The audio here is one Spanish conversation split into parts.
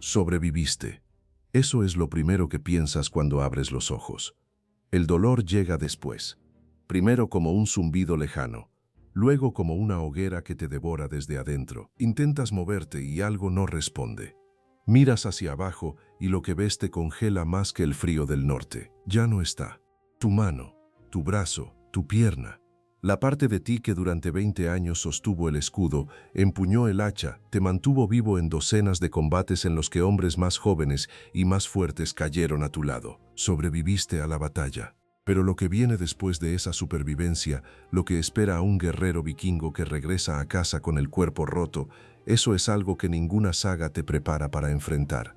Sobreviviste. Eso es lo primero que piensas cuando abres los ojos. El dolor llega después. Primero como un zumbido lejano, luego como una hoguera que te devora desde adentro. Intentas moverte y algo no responde. Miras hacia abajo y lo que ves te congela más que el frío del norte. Ya no está. Tu mano, tu brazo, tu pierna. La parte de ti que durante 20 años sostuvo el escudo, empuñó el hacha, te mantuvo vivo en docenas de combates en los que hombres más jóvenes y más fuertes cayeron a tu lado. Sobreviviste a la batalla. Pero lo que viene después de esa supervivencia, lo que espera a un guerrero vikingo que regresa a casa con el cuerpo roto, eso es algo que ninguna saga te prepara para enfrentar.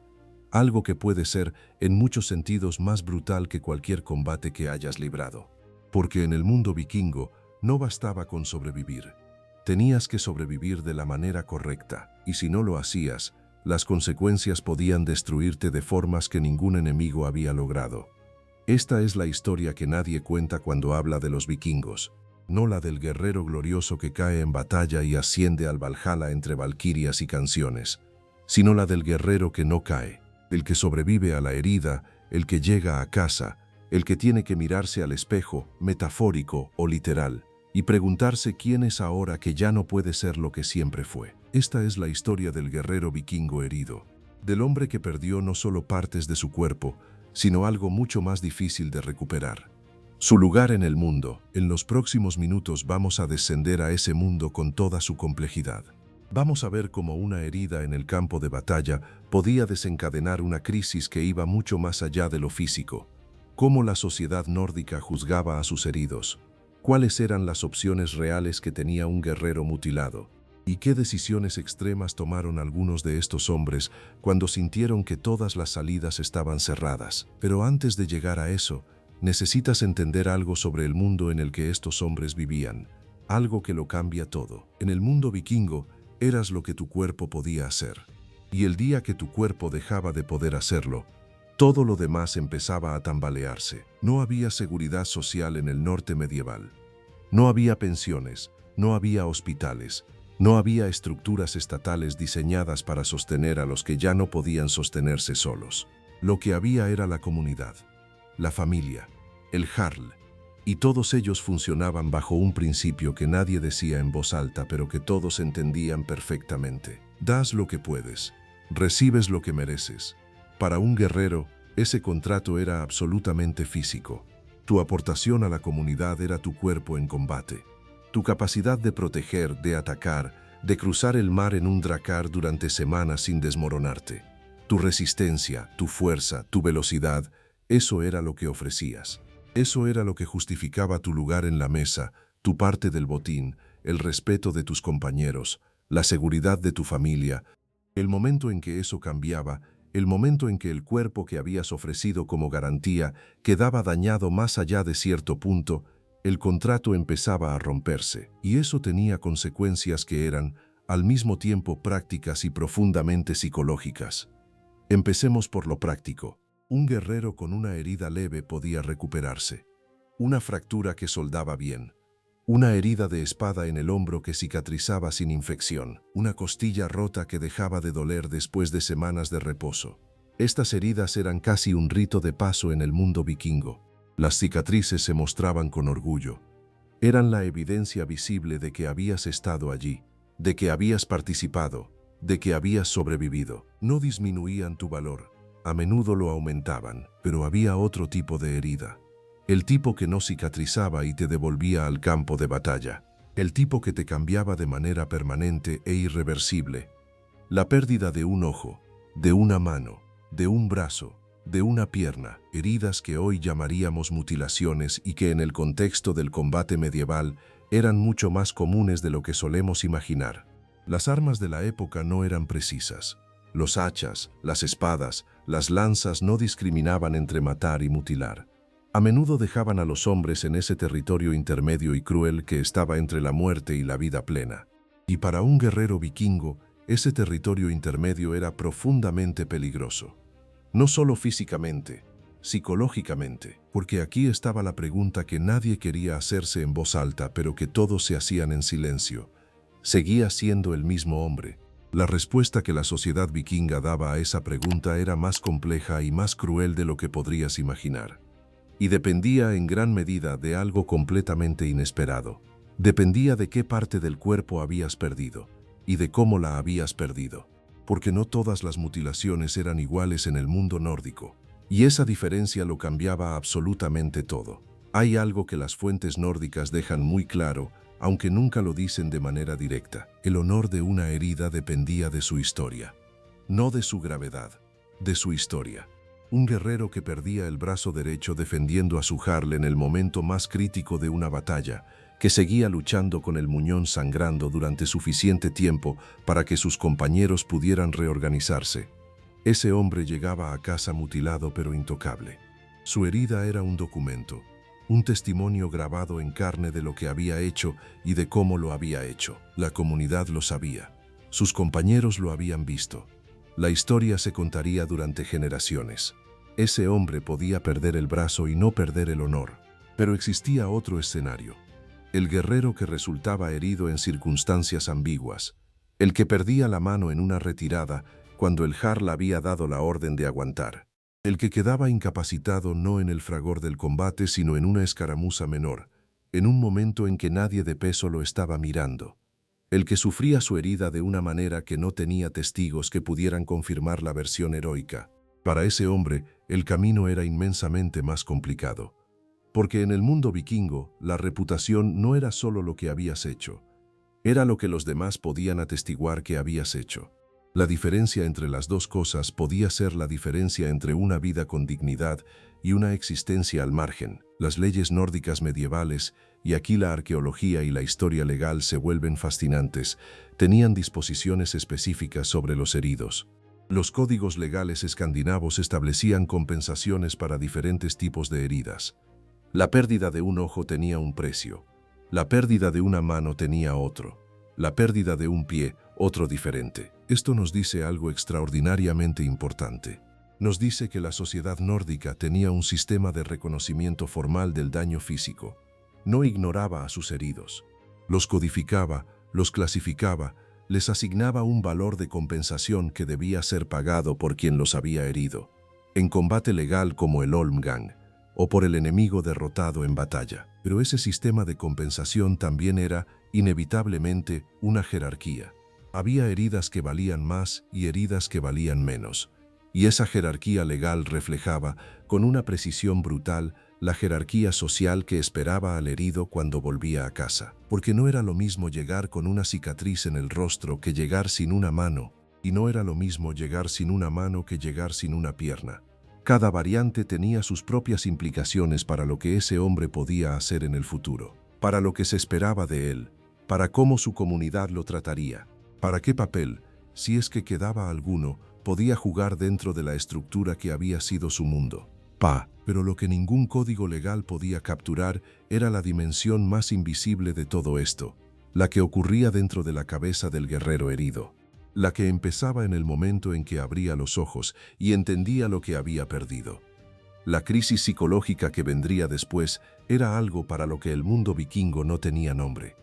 Algo que puede ser, en muchos sentidos, más brutal que cualquier combate que hayas librado. Porque en el mundo vikingo, no bastaba con sobrevivir. Tenías que sobrevivir de la manera correcta, y si no lo hacías, las consecuencias podían destruirte de formas que ningún enemigo había logrado. Esta es la historia que nadie cuenta cuando habla de los vikingos, no la del guerrero glorioso que cae en batalla y asciende al Valhalla entre valquirias y canciones, sino la del guerrero que no cae, el que sobrevive a la herida, el que llega a casa, el que tiene que mirarse al espejo, metafórico o literal, y preguntarse quién es ahora que ya no puede ser lo que siempre fue. Esta es la historia del guerrero vikingo herido, del hombre que perdió no solo partes de su cuerpo, sino algo mucho más difícil de recuperar. Su lugar en el mundo. En los próximos minutos vamos a descender a ese mundo con toda su complejidad. Vamos a ver cómo una herida en el campo de batalla podía desencadenar una crisis que iba mucho más allá de lo físico, cómo la sociedad nórdica juzgaba a sus heridos, cuáles eran las opciones reales que tenía un guerrero mutilado, y qué decisiones extremas tomaron algunos de estos hombres cuando sintieron que todas las salidas estaban cerradas. Pero antes de llegar a eso, necesitas entender algo sobre el mundo en el que estos hombres vivían, algo que lo cambia todo. En el mundo vikingo, eras lo que tu cuerpo podía hacer. Y el día que tu cuerpo dejaba de poder hacerlo, todo lo demás empezaba a tambalearse. No había seguridad social en el norte medieval. No había pensiones, no había hospitales, no había estructuras estatales diseñadas para sostener a los que ya no podían sostenerse solos. Lo que había era la comunidad, la familia, el jarl, y todos ellos funcionaban bajo un principio que nadie decía en voz alta, pero que todos entendían perfectamente. Das lo que puedes, recibes lo que mereces. Para un guerrero, ese contrato era absolutamente físico. Tu aportación a la comunidad era tu cuerpo en combate. Tu capacidad de proteger, de atacar, de cruzar el mar en un dracar durante semanas sin desmoronarte. Tu resistencia, tu fuerza, tu velocidad, eso era lo que ofrecías. Eso era lo que justificaba tu lugar en la mesa, tu parte del botín, el respeto de tus compañeros, la seguridad de tu familia. El momento en que eso cambiaba, el momento en que el cuerpo que habías ofrecido como garantía quedaba dañado más allá de cierto punto, el contrato empezaba a romperse, y eso tenía consecuencias que eran, al mismo tiempo, prácticas y profundamente psicológicas. Empecemos por lo práctico. Un guerrero con una herida leve podía recuperarse, una fractura que soldaba bien, una herida de espada en el hombro que cicatrizaba sin infección, una costilla rota que dejaba de doler después de semanas de reposo. Estas heridas eran casi un rito de paso en el mundo vikingo. Las cicatrices se mostraban con orgullo. Eran la evidencia visible de que habías estado allí, de que habías participado, de que habías sobrevivido. No disminuían tu valor, a menudo lo aumentaban, pero había otro tipo de herida. El tipo que no cicatrizaba y te devolvía al campo de batalla. El tipo que te cambiaba de manera permanente e irreversible. La pérdida de un ojo, de una mano, de un brazo, de una pierna, heridas que hoy llamaríamos mutilaciones y que en el contexto del combate medieval eran mucho más comunes de lo que solemos imaginar. Las armas de la época no eran precisas. Los hachas, las espadas, las lanzas no discriminaban entre matar y mutilar. A menudo dejaban a los hombres en ese territorio intermedio y cruel que estaba entre la muerte y la vida plena. Y para un guerrero vikingo, ese territorio intermedio era profundamente peligroso. No solo físicamente, psicológicamente, porque aquí estaba la pregunta que nadie quería hacerse en voz alta, pero que todos se hacían en silencio. ¿Seguía siendo el mismo hombre? La respuesta que la sociedad vikinga daba a esa pregunta era más compleja y más cruel de lo que podrías imaginar. Y dependía en gran medida de algo completamente inesperado. Dependía de qué parte del cuerpo habías perdido y de cómo la habías perdido. Porque no todas las mutilaciones eran iguales en el mundo nórdico. Y esa diferencia lo cambiaba absolutamente todo. Hay algo que las fuentes nórdicas dejan muy claro, aunque nunca lo dicen de manera directa. El honor de una herida dependía de su historia. No de su gravedad, de su historia. Un guerrero que perdía el brazo derecho defendiendo a su jarl en el momento más crítico de una batalla, que seguía luchando con el muñón sangrando durante suficiente tiempo para que sus compañeros pudieran reorganizarse. Ese hombre llegaba a casa mutilado pero intocable. Su herida era un documento, un testimonio grabado en carne de lo que había hecho y de cómo lo había hecho. La comunidad lo sabía. Sus compañeros lo habían visto. La historia se contaría durante generaciones. Ese hombre podía perder el brazo y no perder el honor. Pero existía otro escenario. El guerrero que resultaba herido en circunstancias ambiguas. El que perdía la mano en una retirada cuando el jarl había dado la orden de aguantar. El que quedaba incapacitado no en el fragor del combate, sino en una escaramuza menor, en un momento en que nadie de peso lo estaba mirando. El que sufría su herida de una manera que no tenía testigos que pudieran confirmar la versión heroica. Para ese hombre, el camino era inmensamente más complicado. Porque en el mundo vikingo, la reputación no era solo lo que habías hecho. Era lo que los demás podían atestiguar que habías hecho. La diferencia entre las dos cosas podía ser la diferencia entre una vida con dignidad y una existencia al margen. Las leyes nórdicas medievales, y aquí la arqueología y la historia legal se vuelven fascinantes, tenían disposiciones específicas sobre los heridos. Los códigos legales escandinavos establecían compensaciones para diferentes tipos de heridas. La pérdida de un ojo tenía un precio. La pérdida de una mano tenía otro. La pérdida de un pie, otro diferente. Esto nos dice algo extraordinariamente importante. Nos dice que la sociedad nórdica tenía un sistema de reconocimiento formal del daño físico. No ignoraba a sus heridos. Los codificaba, los clasificaba, les asignaba un valor de compensación que debía ser pagado por quien los había herido, en combate legal como el Holmgang, o por el enemigo derrotado en batalla. Pero ese sistema de compensación también era, inevitablemente, una jerarquía. Había heridas que valían más y heridas que valían menos. Y esa jerarquía legal reflejaba, con una precisión brutal, la jerarquía social que esperaba al herido cuando volvía a casa. Porque no era lo mismo llegar con una cicatriz en el rostro que llegar sin una mano, y no era lo mismo llegar sin una mano que llegar sin una pierna. Cada variante tenía sus propias implicaciones para lo que ese hombre podía hacer en el futuro, para lo que se esperaba de él, para cómo su comunidad lo trataría, para qué papel, si es que quedaba alguno, podía jugar dentro de la estructura que había sido su mundo. Pero lo que ningún código legal podía capturar era la dimensión más invisible de todo esto, la que ocurría dentro de la cabeza del guerrero herido. La que empezaba en el momento en que abría los ojos y entendía lo que había perdido. La crisis psicológica que vendría después era algo para lo que el mundo vikingo no tenía nombre,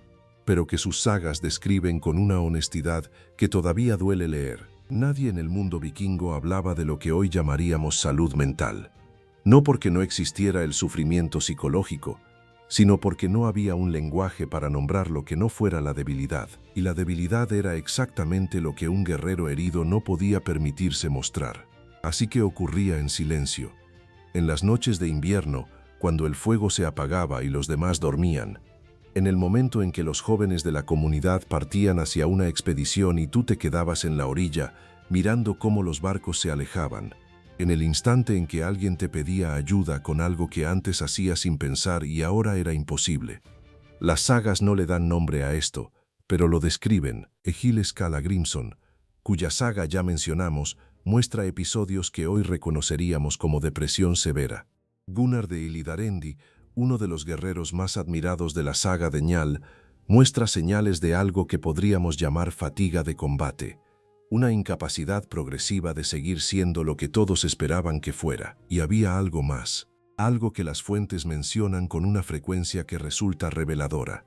pero que sus sagas describen con una honestidad que todavía duele leer. Nadie en el mundo vikingo hablaba de lo que hoy llamaríamos salud mental, no porque no existiera el sufrimiento psicológico, sino porque no había un lenguaje para nombrar lo que no fuera la debilidad, y la debilidad era exactamente lo que un guerrero herido no podía permitirse mostrar. Así que ocurría en silencio. En las noches de invierno, cuando el fuego se apagaba y los demás dormían, en el momento en que los jóvenes de la comunidad partían hacia una expedición y tú te quedabas en la orilla, mirando cómo los barcos se alejaban, en el instante en que alguien te pedía ayuda con algo que antes hacía sin pensar y ahora era imposible. Las sagas no le dan nombre a esto, pero lo describen. Egil Skallagrímson, cuya saga ya mencionamos, muestra episodios que hoy reconoceríamos como depresión severa. Gunnar de Illitharendi, uno de los guerreros más admirados de la saga de Njál, muestra señales de algo que podríamos llamar fatiga de combate. Una incapacidad progresiva de seguir siendo lo que todos esperaban que fuera. Y había algo más, algo que las fuentes mencionan con una frecuencia que resulta reveladora.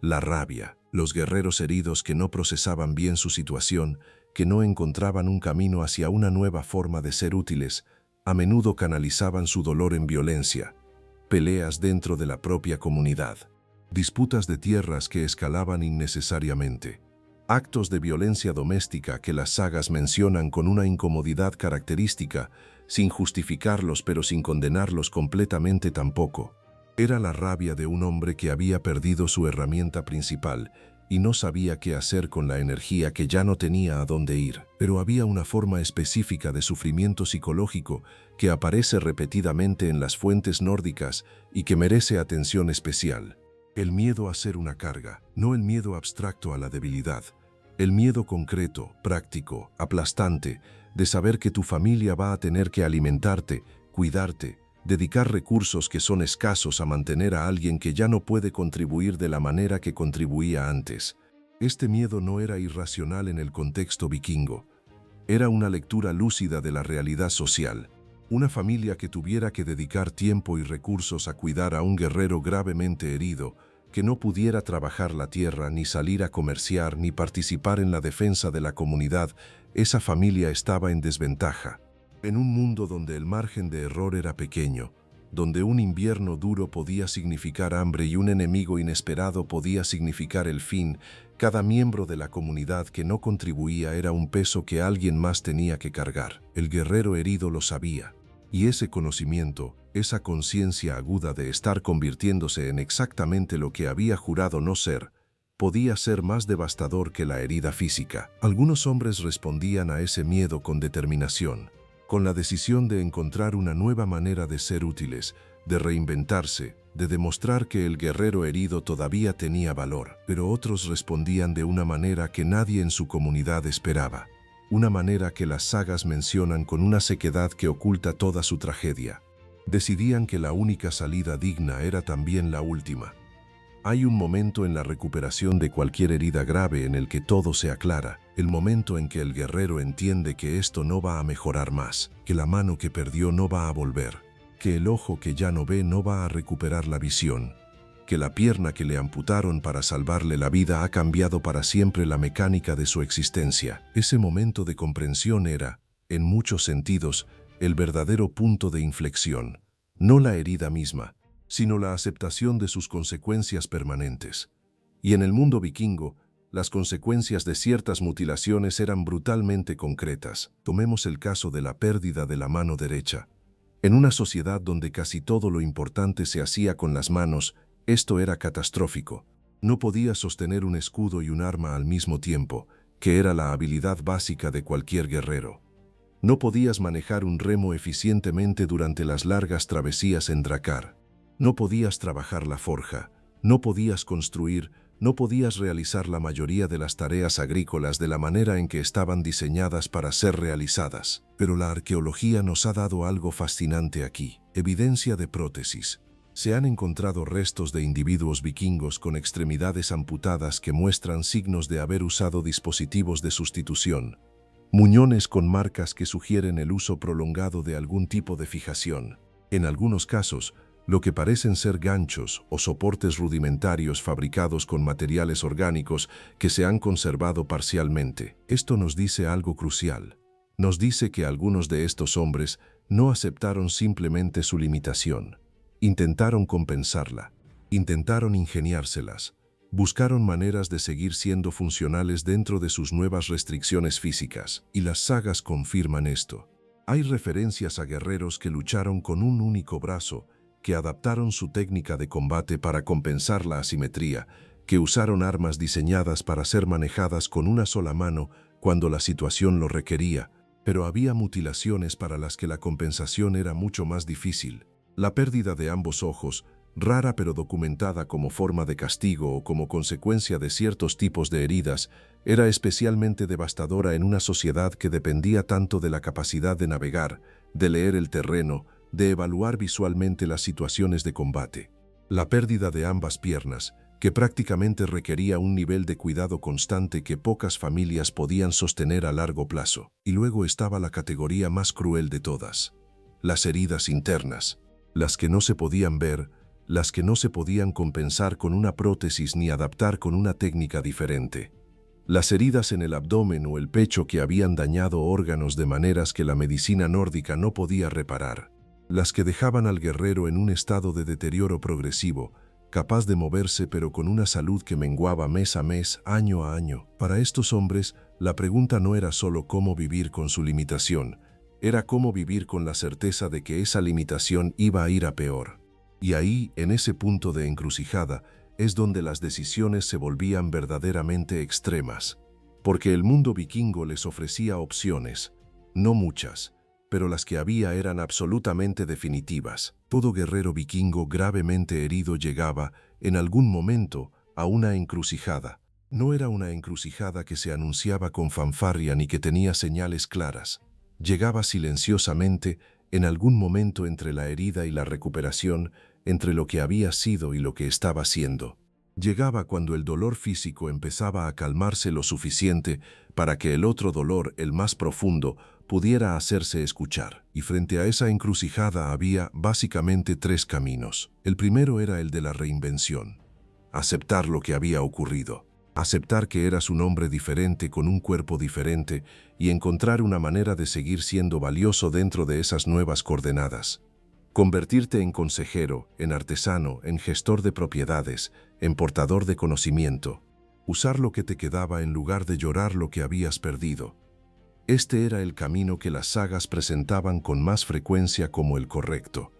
la rabia, los guerreros heridos que no procesaban bien su situación, que no encontraban un camino hacia una nueva forma de ser útiles, a menudo canalizaban su dolor en violencia, peleas dentro de la propia comunidad, disputas de tierras que escalaban innecesariamente, actos de violencia doméstica que las sagas mencionan con una incomodidad característica, sin justificarlos pero sin condenarlos completamente tampoco. Era la rabia de un hombre que había perdido su herramienta principal y no sabía qué hacer con la energía que ya no tenía a dónde ir. Pero había una forma específica de sufrimiento psicológico que aparece repetidamente en las fuentes nórdicas y que merece atención especial. El miedo a ser una carga, no el miedo abstracto a la debilidad. El miedo concreto, práctico, aplastante, de saber que tu familia va a tener que alimentarte, cuidarte, dedicar recursos que son escasos a mantener a alguien que ya no puede contribuir de la manera que contribuía antes. Este miedo no era irracional en el contexto vikingo. Era una lectura lúcida de la realidad social. Una familia que tuviera que dedicar tiempo y recursos a cuidar a un guerrero gravemente herido, que no pudiera trabajar la tierra, ni salir a comerciar, ni participar en la defensa de la comunidad, esa familia estaba en desventaja. En un mundo donde el margen de error era pequeño, donde un invierno duro podía significar hambre y un enemigo inesperado podía significar el fin, cada miembro de la comunidad que no contribuía era un peso que alguien más tenía que cargar. El guerrero herido lo sabía, y ese conocimiento, esa conciencia aguda de estar convirtiéndose en exactamente lo que había jurado no ser, podía ser más devastador que la herida física. Algunos hombres respondían a ese miedo con determinación, con la decisión de encontrar una nueva manera de ser útiles, de reinventarse, de demostrar que el guerrero herido todavía tenía valor. Pero otros respondían de una manera que nadie en su comunidad esperaba, una manera que las sagas mencionan con una sequedad que oculta toda su tragedia. Decidían que la única salida digna era también la última. Hay un momento en la recuperación de cualquier herida grave en el que todo se aclara, el momento en que el guerrero entiende que esto no va a mejorar más, que la mano que perdió no va a volver, que el ojo que ya no ve no va a recuperar la visión, que la pierna que le amputaron para salvarle la vida ha cambiado para siempre la mecánica de su existencia. Ese momento de comprensión era, en muchos sentidos, el verdadero punto de inflexión, no la herida misma, sino la aceptación de sus consecuencias permanentes. Y en el mundo vikingo, las consecuencias de ciertas mutilaciones eran brutalmente concretas. Tomemos el caso de la pérdida de la mano derecha. En una sociedad donde casi todo lo importante se hacía con las manos, esto era catastrófico. No podías sostener un escudo y un arma al mismo tiempo, que era la habilidad básica de cualquier guerrero. No podías manejar un remo eficientemente durante las largas travesías en Drakkar. No podías trabajar la forja, no podías construir, no podías realizar la mayoría de las tareas agrícolas de la manera en que estaban diseñadas para ser realizadas. Pero la arqueología nos ha dado algo fascinante aquí, evidencia de prótesis. Se han encontrado restos de individuos vikingos con extremidades amputadas que muestran signos de haber usado dispositivos de sustitución, muñones con marcas que sugieren el uso prolongado de algún tipo de fijación. En algunos casos, lo que parecen ser ganchos o soportes rudimentarios fabricados con materiales orgánicos que se han conservado parcialmente. Esto nos dice algo crucial. Nos dice que algunos de estos hombres no aceptaron simplemente su limitación. Intentaron compensarla, intentaron ingeniárselas, buscaron maneras de seguir siendo funcionales dentro de sus nuevas restricciones físicas. Y las sagas confirman esto. Hay referencias a guerreros que lucharon con un único brazo, que adaptaron su técnica de combate para compensar la asimetría, que usaron armas diseñadas para ser manejadas con una sola mano cuando la situación lo requería, pero había mutilaciones para las que la compensación era mucho más difícil. La pérdida de ambos ojos, rara pero documentada como forma de castigo o como consecuencia de ciertos tipos de heridas, era especialmente devastadora en una sociedad que dependía tanto de la capacidad de navegar, de leer el terreno, de evaluar visualmente las situaciones de combate. La pérdida de ambas piernas, que prácticamente requería un nivel de cuidado constante que pocas familias podían sostener a largo plazo. Y luego estaba la categoría más cruel de todas: las heridas internas, las que no se podían ver, las que no se podían compensar con una prótesis ni adaptar con una técnica diferente. Las heridas en el abdomen o el pecho que habían dañado órganos de maneras que la medicina nórdica no podía reparar. Las que dejaban al guerrero en un estado de deterioro progresivo, capaz de moverse pero con una salud que menguaba mes a mes, año a año. Para estos hombres, la pregunta no era solo cómo vivir con su limitación, era cómo vivir con la certeza de que esa limitación iba a ir a peor. Y ahí, en ese punto de encrucijada, es donde las decisiones se volvían verdaderamente extremas. Porque el mundo vikingo les ofrecía opciones, no muchas, pero las que había eran absolutamente definitivas. Todo guerrero vikingo gravemente herido llegaba, en algún momento, a una encrucijada. No era una encrucijada que se anunciaba con fanfarria ni que tenía señales claras. Llegaba silenciosamente, en algún momento entre la herida y la recuperación, entre lo que había sido y lo que estaba siendo. Llegaba cuando el dolor físico empezaba a calmarse lo suficiente para que el otro dolor, el más profundo, pudiera hacerse escuchar. Y frente a esa encrucijada había básicamente tres caminos. El primero era el de la reinvención. Aceptar lo que había ocurrido. Aceptar que eras un hombre diferente con un cuerpo diferente y encontrar una manera de seguir siendo valioso dentro de esas nuevas coordenadas. Convertirte en consejero, en artesano, en gestor de propiedades, en portador de conocimiento. Usar lo que te quedaba en lugar de llorar lo que habías perdido. Este era el camino que las sagas presentaban con más frecuencia como el correcto.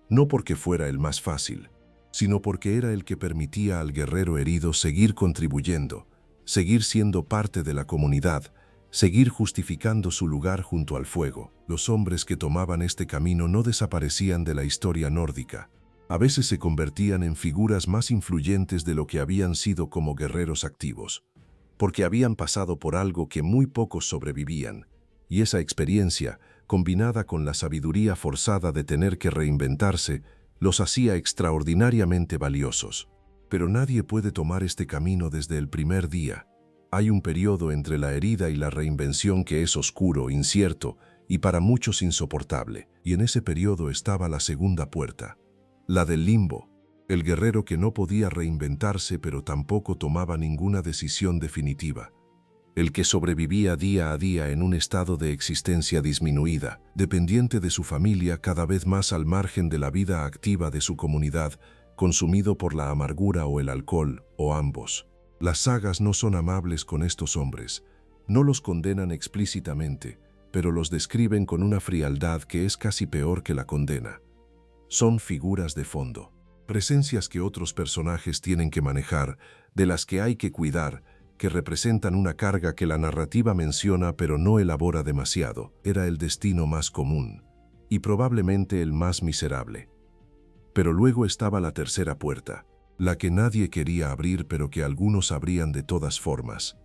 No porque fuera el más fácil, sino porque era el que permitía al guerrero herido seguir contribuyendo, seguir siendo parte de la comunidad, seguir justificando su lugar junto al fuego. Los hombres que tomaban este camino no desaparecían de la historia nórdica. A veces se convertían en figuras más influyentes de lo que habían sido como guerreros activos, porque habían pasado por algo que muy pocos sobrevivían, y esa experiencia, combinada con la sabiduría forzada de tener que reinventarse, los hacía extraordinariamente valiosos. Pero nadie puede tomar este camino desde el primer día. Hay un periodo entre la herida y la reinvención que es oscuro, incierto y para muchos insoportable. Y en ese periodo estaba la segunda puerta, la del limbo, el guerrero que no podía reinventarse pero tampoco tomaba ninguna decisión definitiva. El que sobrevivía día a día en un estado de existencia disminuida, dependiente de su familia cada vez más al margen de la vida activa de su comunidad, consumido por la amargura o el alcohol, o ambos. Las sagas no son amables con estos hombres, no los condenan explícitamente, pero los describen con una frialdad que es casi peor que la condena. Son figuras de fondo, presencias que otros personajes tienen que manejar, de las que hay que cuidar, que representan una carga que la narrativa menciona pero no elabora demasiado. Era el destino más común, y probablemente el más miserable. Pero luego estaba la tercera puerta, la que nadie quería abrir pero que algunos abrían de todas formas.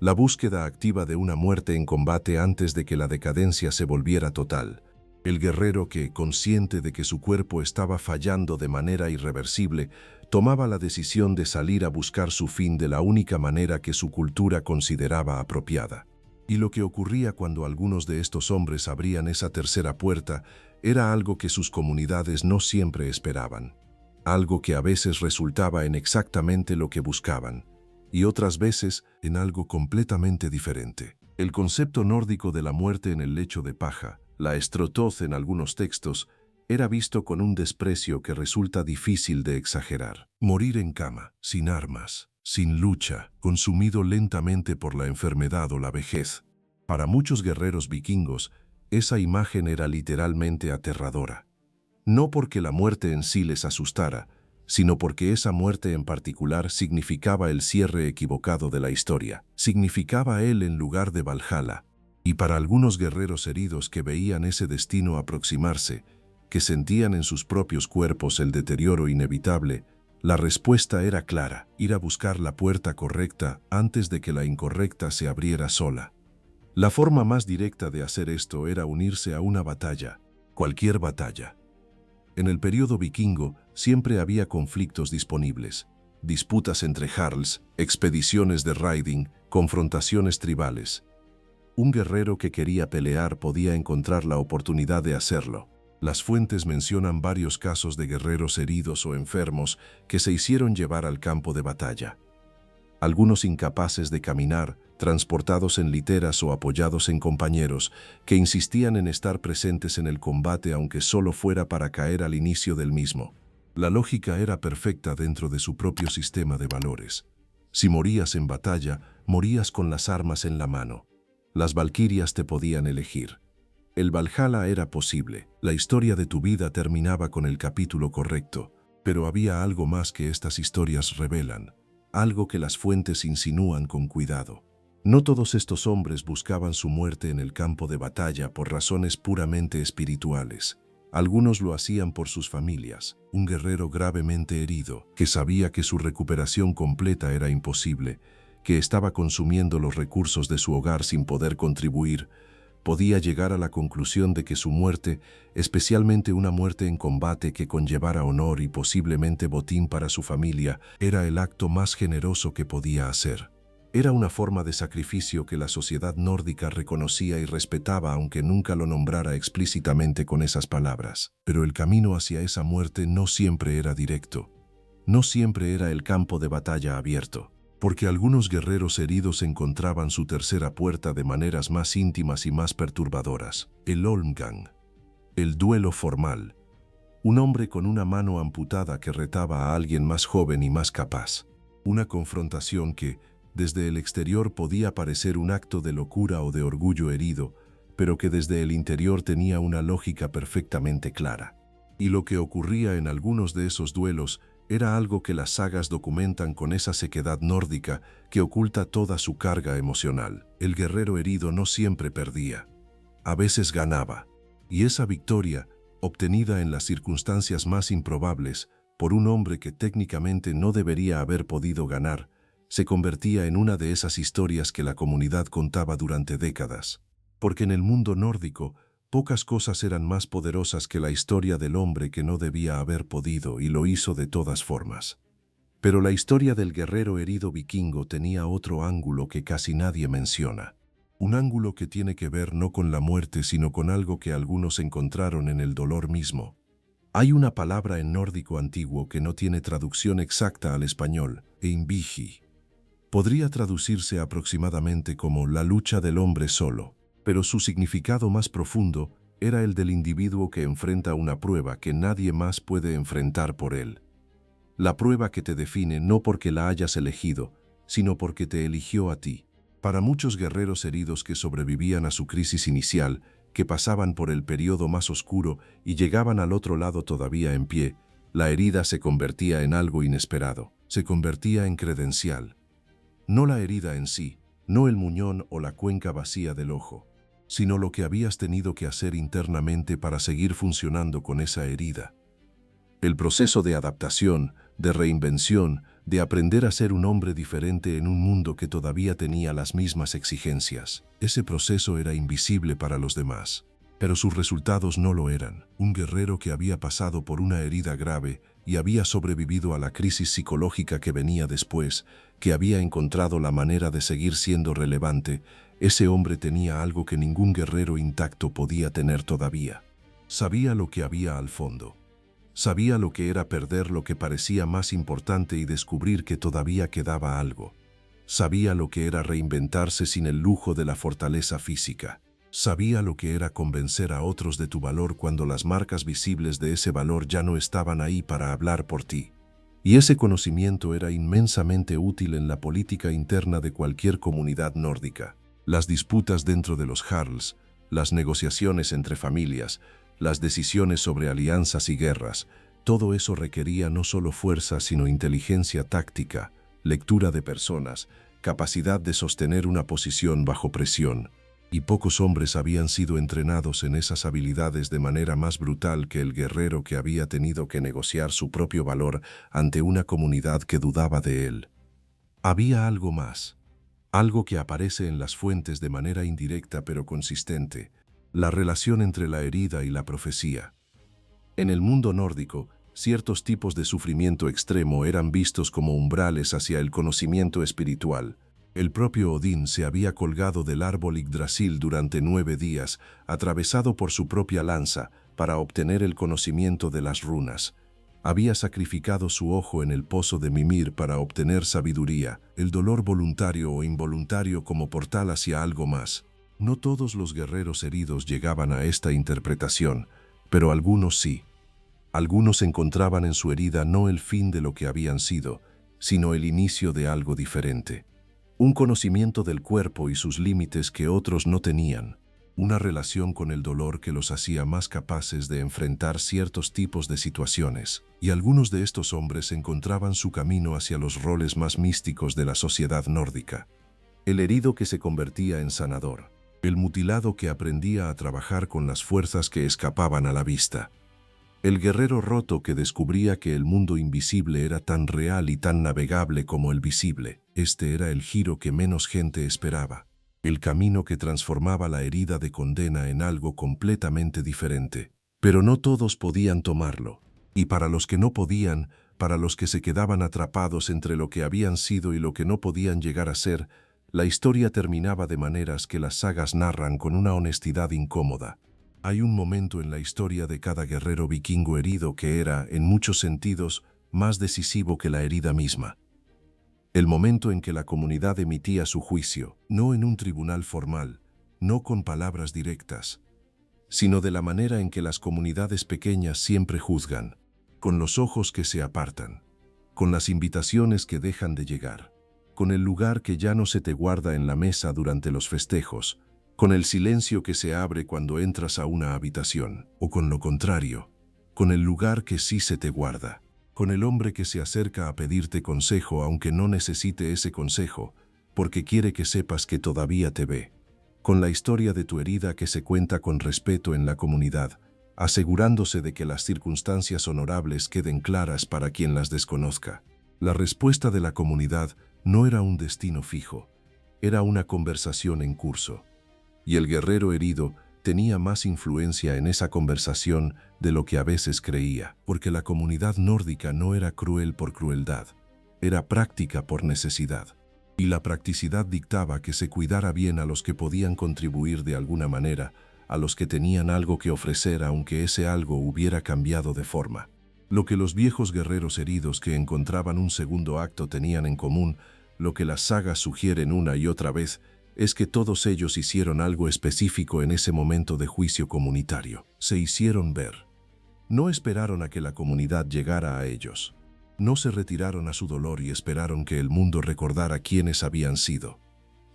La búsqueda activa de una muerte en combate antes de que la decadencia se volviera total. El guerrero que, consciente de que su cuerpo estaba fallando de manera irreversible, tomaba la decisión de salir a buscar su fin de la única manera que su cultura consideraba apropiada. Y lo que ocurría cuando algunos de estos hombres abrían esa tercera puerta era algo que sus comunidades no siempre esperaban. Algo que a veces resultaba en exactamente lo que buscaban, y otras veces en algo completamente diferente. El concepto nórdico de la muerte en el lecho de paja, la estrotoz en algunos textos, era visto con un desprecio que resulta difícil de exagerar. Morir en cama, sin armas, sin lucha, consumido lentamente por la enfermedad o la vejez. Para muchos guerreros vikingos, esa imagen era literalmente aterradora. No porque la muerte en sí les asustara, sino porque esa muerte en particular significaba el cierre equivocado de la historia. Significaba él en lugar de Valhalla. Y para algunos guerreros heridos que veían ese destino aproximarse, que sentían en sus propios cuerpos el deterioro inevitable, la respuesta era clara: ir a buscar la puerta correcta antes de que la incorrecta se abriera sola. La forma más directa de hacer esto era unirse a una batalla, cualquier batalla. En el período vikingo siempre había conflictos disponibles, disputas entre jarls, expediciones de raiding, confrontaciones tribales. Un guerrero que quería pelear podía encontrar la oportunidad de hacerlo. Las fuentes mencionan varios casos de guerreros heridos o enfermos que se hicieron llevar al campo de batalla. Algunos incapaces de caminar, transportados en literas o apoyados en compañeros, que insistían en estar presentes en el combate aunque solo fuera para caer al inicio del mismo. La lógica era perfecta dentro de su propio sistema de valores. Si morías en batalla, morías con las armas en la mano. Las valquirias te podían elegir. El Valhalla era posible. La historia de tu vida terminaba con el capítulo correcto, pero había algo más que estas historias revelan. Algo que las fuentes insinúan con cuidado. No todos estos hombres buscaban su muerte en el campo de batalla por razones puramente espirituales. Algunos lo hacían por sus familias. Un guerrero gravemente herido, que sabía que su recuperación completa era imposible, que estaba consumiendo los recursos de su hogar sin poder contribuir, podía llegar a la conclusión de que su muerte, especialmente una muerte en combate que conllevara honor y posiblemente botín para su familia, era el acto más generoso que podía hacer. Era una forma de sacrificio que la sociedad nórdica reconocía y respetaba aunque nunca lo nombrara explícitamente con esas palabras. Pero el camino hacia esa muerte no siempre era directo. No siempre era el campo de batalla abierto. Porque algunos guerreros heridos encontraban su tercera puerta de maneras más íntimas y más perturbadoras. El Holmgang, el duelo formal. Un hombre con una mano amputada que retaba a alguien más joven y más capaz. Una confrontación que, desde el exterior podía parecer un acto de locura o de orgullo herido, pero que desde el interior tenía una lógica perfectamente clara. Y lo que ocurría en algunos de esos duelos era algo que las sagas documentan con esa sequedad nórdica que oculta toda su carga emocional. El guerrero herido no siempre perdía. A veces ganaba. Y esa victoria, obtenida en las circunstancias más improbables, por un hombre que técnicamente no debería haber podido ganar, se convertía en una de esas historias que la comunidad contaba durante décadas. Porque en el mundo nórdico, pocas cosas eran más poderosas que la historia del hombre que no debía haber podido y lo hizo de todas formas. Pero la historia del guerrero herido vikingo tenía otro ángulo que casi nadie menciona. Un ángulo que tiene que ver no con la muerte sino con algo que algunos encontraron en el dolor mismo. Hay una palabra en nórdico antiguo que no tiene traducción exacta al español, einvigi. Podría traducirse aproximadamente como la lucha del hombre solo. Pero su significado más profundo era el del individuo que enfrenta una prueba que nadie más puede enfrentar por él. La prueba que te define no porque la hayas elegido, sino porque te eligió a ti. Para muchos guerreros heridos que sobrevivían a su crisis inicial, que pasaban por el periodo más oscuro y llegaban al otro lado todavía en pie, la herida se convertía en algo inesperado, se convertía en credencial. No la herida en sí, no el muñón o la cuenca vacía del ojo, sino lo que habías tenido que hacer internamente para seguir funcionando con esa herida. El proceso de adaptación, de reinvención, de aprender a ser un hombre diferente en un mundo que todavía tenía las mismas exigencias. Ese proceso era invisible para los demás, pero sus resultados no lo eran. Un guerrero que había pasado por una herida grave y había sobrevivido a la crisis psicológica que venía después, que había encontrado la manera de seguir siendo relevante. Ese hombre tenía algo que ningún guerrero intacto podía tener todavía. Sabía lo que había al fondo. Sabía lo que era perder lo que parecía más importante y descubrir que todavía quedaba algo. Sabía lo que era reinventarse sin el lujo de la fortaleza física. Sabía lo que era convencer a otros de tu valor cuando las marcas visibles de ese valor ya no estaban ahí para hablar por ti. Y ese conocimiento era inmensamente útil en la política interna de cualquier comunidad nórdica. Las disputas dentro de los jarls, las negociaciones entre familias, las decisiones sobre alianzas y guerras, todo eso requería no solo fuerza sino inteligencia táctica, lectura de personas, capacidad de sostener una posición bajo presión. Y pocos hombres habían sido entrenados en esas habilidades de manera más brutal que el guerrero que había tenido que negociar su propio valor ante una comunidad que dudaba de él. Había algo más, algo que aparece en las fuentes de manera indirecta pero consistente, la relación entre la herida y la profecía. En el mundo nórdico, ciertos tipos de sufrimiento extremo eran vistos como umbrales hacia el conocimiento espiritual. El propio Odín se había colgado del árbol Yggdrasil durante 9 días, atravesado por su propia lanza, para obtener el conocimiento de las runas. Había sacrificado su ojo en el pozo de Mimir para obtener sabiduría, el dolor voluntario o involuntario como portal hacia algo más. No todos los guerreros heridos llegaban a esta interpretación, pero algunos sí. Algunos encontraban en su herida no el fin de lo que habían sido, sino el inicio de algo diferente. Un conocimiento del cuerpo y sus límites que otros no tenían. Una relación con el dolor que los hacía más capaces de enfrentar ciertos tipos de situaciones. Y algunos de estos hombres encontraban su camino hacia los roles más místicos de la sociedad nórdica. El herido que se convertía en sanador. El mutilado que aprendía a trabajar con las fuerzas que escapaban a la vista. El guerrero roto que descubría que el mundo invisible era tan real y tan navegable como el visible. Este era el giro que menos gente esperaba. El camino que transformaba la herida de condena en algo completamente diferente. Pero no todos podían tomarlo. Y para los que no podían, para los que se quedaban atrapados entre lo que habían sido y lo que no podían llegar a ser, la historia terminaba de maneras que las sagas narran con una honestidad incómoda. Hay un momento en la historia de cada guerrero vikingo herido que era, en muchos sentidos, más decisivo que la herida misma. El momento en que la comunidad emitía su juicio, no en un tribunal formal, no con palabras directas, sino de la manera en que las comunidades pequeñas siempre juzgan, con los ojos que se apartan, con las invitaciones que dejan de llegar, con el lugar que ya no se te guarda en la mesa durante los festejos, con el silencio que se abre cuando entras a una habitación, o con lo contrario, con el lugar que sí se te guarda, con el hombre que se acerca a pedirte consejo aunque no necesite ese consejo, porque quiere que sepas que todavía te ve, con la historia de tu herida que se cuenta con respeto en la comunidad, asegurándose de que las circunstancias honorables queden claras para quien las desconozca. La respuesta de la comunidad no era un destino fijo, era una conversación en curso. Y el guerrero herido tenía más influencia en esa conversación de lo que a veces creía, porque la comunidad nórdica no era cruel por crueldad, era práctica por necesidad. Y la practicidad dictaba que se cuidara bien a los que podían contribuir de alguna manera, a los que tenían algo que ofrecer aunque ese algo hubiera cambiado de forma. Lo que los viejos guerreros heridos que encontraban un segundo acto tenían en común, lo que las sagas sugieren una y otra vez, es que todos ellos hicieron algo específico en ese momento de juicio comunitario. Se hicieron ver. No esperaron a que la comunidad llegara a ellos. No se retiraron a su dolor y esperaron que el mundo recordara quiénes habían sido.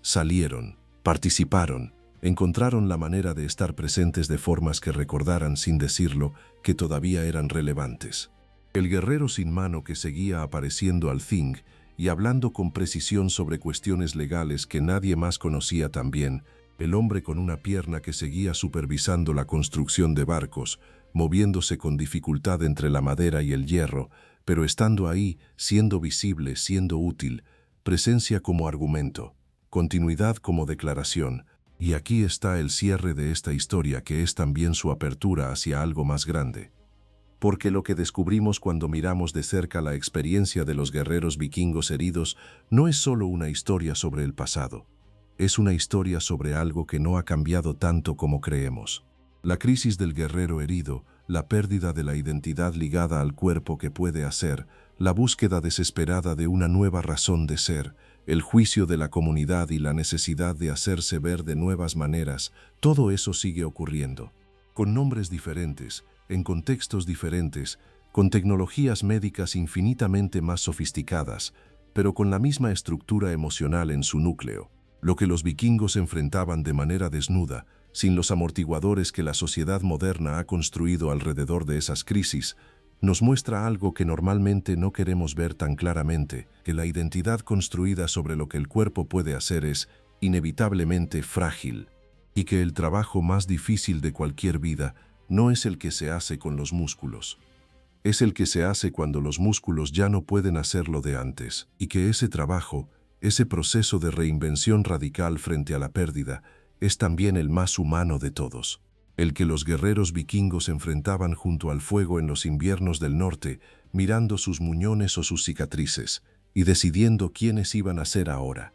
Salieron, participaron, encontraron la manera de estar presentes de formas que recordaran sin decirlo que todavía eran relevantes. El guerrero sin mano que seguía apareciendo al Thing y hablando con precisión sobre cuestiones legales que nadie más conocía tan bien, el hombre con una pierna que seguía supervisando la construcción de barcos, moviéndose con dificultad entre la madera y el hierro, pero estando ahí, siendo visible, siendo útil, presencia como argumento, continuidad como declaración, y aquí está el cierre de esta historia que es también su apertura hacia algo más grande. Porque lo que descubrimos cuando miramos de cerca la experiencia de los guerreros vikingos heridos no es solo una historia sobre el pasado, es una historia sobre algo que no ha cambiado tanto como creemos. La crisis del guerrero herido, la pérdida de la identidad ligada al cuerpo que puede hacer, la búsqueda desesperada de una nueva razón de ser, el juicio de la comunidad y la necesidad de hacerse ver de nuevas maneras, todo eso sigue ocurriendo. Con nombres diferentes, en contextos diferentes, con tecnologías médicas infinitamente más sofisticadas, pero con la misma estructura emocional en su núcleo. Lo que los vikingos enfrentaban de manera desnuda, sin los amortiguadores que la sociedad moderna ha construido alrededor de esas crisis, nos muestra algo que normalmente no queremos ver tan claramente, que la identidad construida sobre lo que el cuerpo puede hacer es, inevitablemente, frágil, y que el trabajo más difícil de cualquier vida no es el que se hace con los músculos. Es el que se hace cuando los músculos ya no pueden hacerlo de antes, y que ese trabajo, ese proceso de reinvención radical frente a la pérdida, es también el más humano de todos. El que los guerreros vikingos enfrentaban junto al fuego en los inviernos del norte, mirando sus muñones o sus cicatrices, y decidiendo quiénes iban a ser ahora.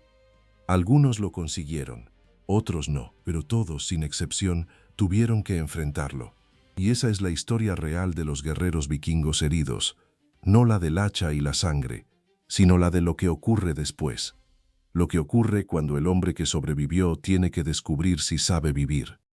Algunos lo consiguieron, otros no, pero todos, sin excepción, tuvieron que enfrentarlo. Y esa es la historia real de los guerreros vikingos heridos, no la del hacha y la sangre, sino la de lo que ocurre después. Lo que ocurre cuando el hombre que sobrevivió tiene que descubrir si sabe vivir.